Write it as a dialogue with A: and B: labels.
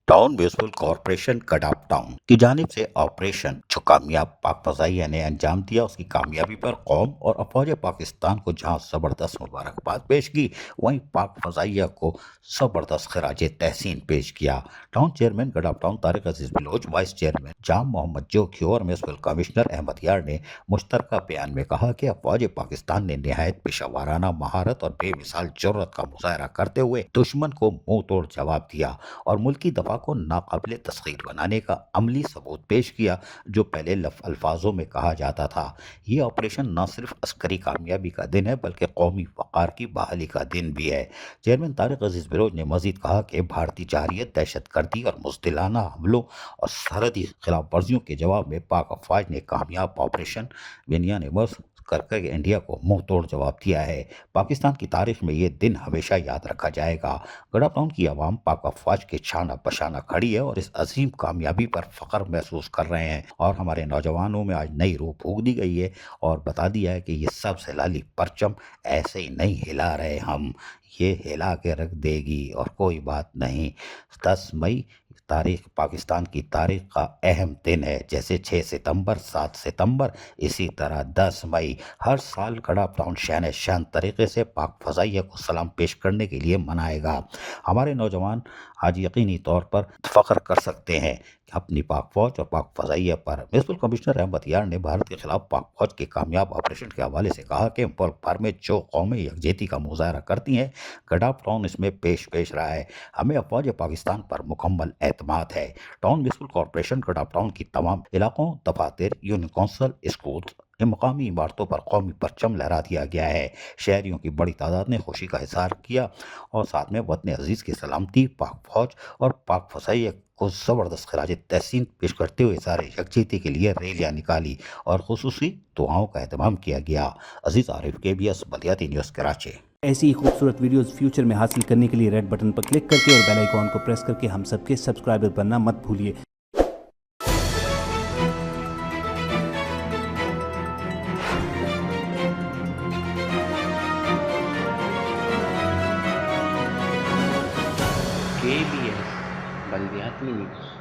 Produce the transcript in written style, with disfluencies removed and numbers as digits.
A: Town municipal corporation कडाप town की जानिब से ऑपरेशन जो कामयाब पाक फजाइया ने अंजाम दिया, उसकी कामयाबी पर कौम और अफवाज पाकिस्तान को जहां जबरदस्त मुबारकबाद पेश की, वहीं पाक फजाइया को जबरदस्त खराज तहसीन पेश किया। टाउन चेयरमैन कडाप टाउन तारिक अजीज बलोच, वाइस चेयरमैन जाम मोहम्मद जोखियो और म्यूनिसिपल कमिश्नर अहमद यार ने मुश्तरका बयान में कहा कि अफवाज पाकिस्तान ने नहायत पेशावाराना महारत और बेमिसाल जरूरत का मुजाहरा करते हुए दुश्मन को मुंह तोड़ जवाब दिया और मुल्की दफा को नाकाबिले तस्खीर बनाने का अमली सबूत पेश किया, जो पहले अल्फाजों में कहा जाता था। ये ऑपरेशन न सिर्फ अस्करी कामयाबी का दिन है बल्कि कौमी वक़ार की बहाली का दिन भी है। चेयरमैन तारिक अजीज बलोच ने मजीद कहा कि भारतीय जारियत, दहशत गर्दी और मुस्तिलाना हमलों और सरहदी खिलाफ वर्जियों के जवाब में पाक अफवाज ने कामयाब ऑपरेशन बेनियानेमस करके इंडिया को मुंह तोड़ जवाब दिया है। पाकिस्तान की तारीख में ये दिन हमेशा याद रखा जाएगा। गड़ा टाउन की आवाम पाक अफवाज के शाना बशाना खड़ी है और इस अजीम कामयाबी पर फख्र महसूस कर रहे हैं, और हमारे नौजवानों में आज नई रूह फूक दी गई है और बता दिया है कि ये सब सैलाली परचम ऐसे ही नहीं हिला रहे हम, ये हिला के रख देगी और कोई बात नहीं। 10 मई तारीख पाकिस्तान की तारीख का अहम दिन है। जैसे 6 सितंबर, 7 सितंबर, इसी तरह 10 मई हर साल कड़ा टाउन शान शान तरीके से पाक फजाइया को सलाम पेश करने के लिए मनाएगा। हमारे नौजवान आज यकीनी तौर पर फख्र कर सकते हैं अपनी पाक फौज और पाक फजाइया पर। म्यूनिसिपल कमिश्नर अहमद यार ने भारत के खिलाफ पाक फौज के कामयाब ऑपरेशन के हवाले से कहा कि मुल्क भर में जो कौमें यकजहती का मुजाहरा करती हैं, गडाप टाउन इसमें पेश पेश रहा है। हमें अफवाज पाकिस्तान पर मुकम्मल एतमाद है। Town municipal corporation Gadap town की तमाम इलाकों, दफातर, यूनियन कौंसल, स्कूल, मकामी इमारतों पर कौमी परचम लहरा दिया गया है। शहरियों की बड़ी तादाद ने खुशी का इजहार किया और साथ में वतन अजीज़ की सलामती, पाक फौज और पाक फसाइया को ज़बरदस्त खराज तहसीन पेश करते हुए सारे यकजहती के लिए रैलियाँ निकाली और खुसूसी दुआओं का एहतमाम किया गया। अजीज़ आरिफ, KBS बलियाती न्यूज़, कराची।
B: ऐसी ही खूबसूरत वीडियोस फ्यूचर में हासिल करने के लिए रेड बटन पर क्लिक करके और बेल आइकॉन को प्रेस करके हम सबके सब्सक्राइबर बनना मत भूलिए।
C: KBS Baliyati news.